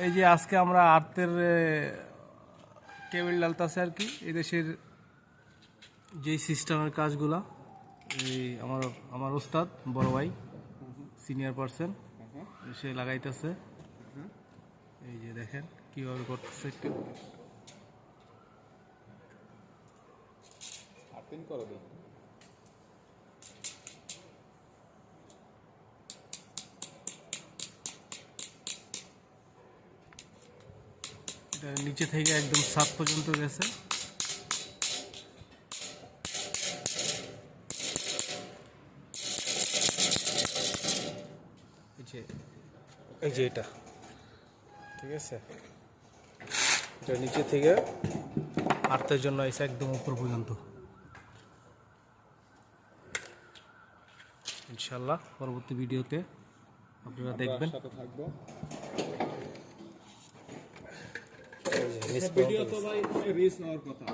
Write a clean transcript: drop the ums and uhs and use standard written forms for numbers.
এই যে আজকে আমরা আর্থের কেবল ডালতাছে আর কি এদেশের যেই সিস্টেমের কাজগুলা এই আমার ওস্তাদ বড় ভাই সিনিয়র পারসন সে লাগাইতেছে। এই যে দেখেন কিভাবে করতেছে একটু এটা নিচে থেকে একদম ছাদ পর্যন্ত গেছে। এই যে এটা ঠিক আছে, এটা নিচে থেকে আর্থের জন্য এসে একদম উপর পর্যন্ত। ইনশাল্লাহ পরবর্তী ভিডিওতে আপনারা দেখবেন। ভিডিও তো ভাই রিস্ক হওয়ার কথা।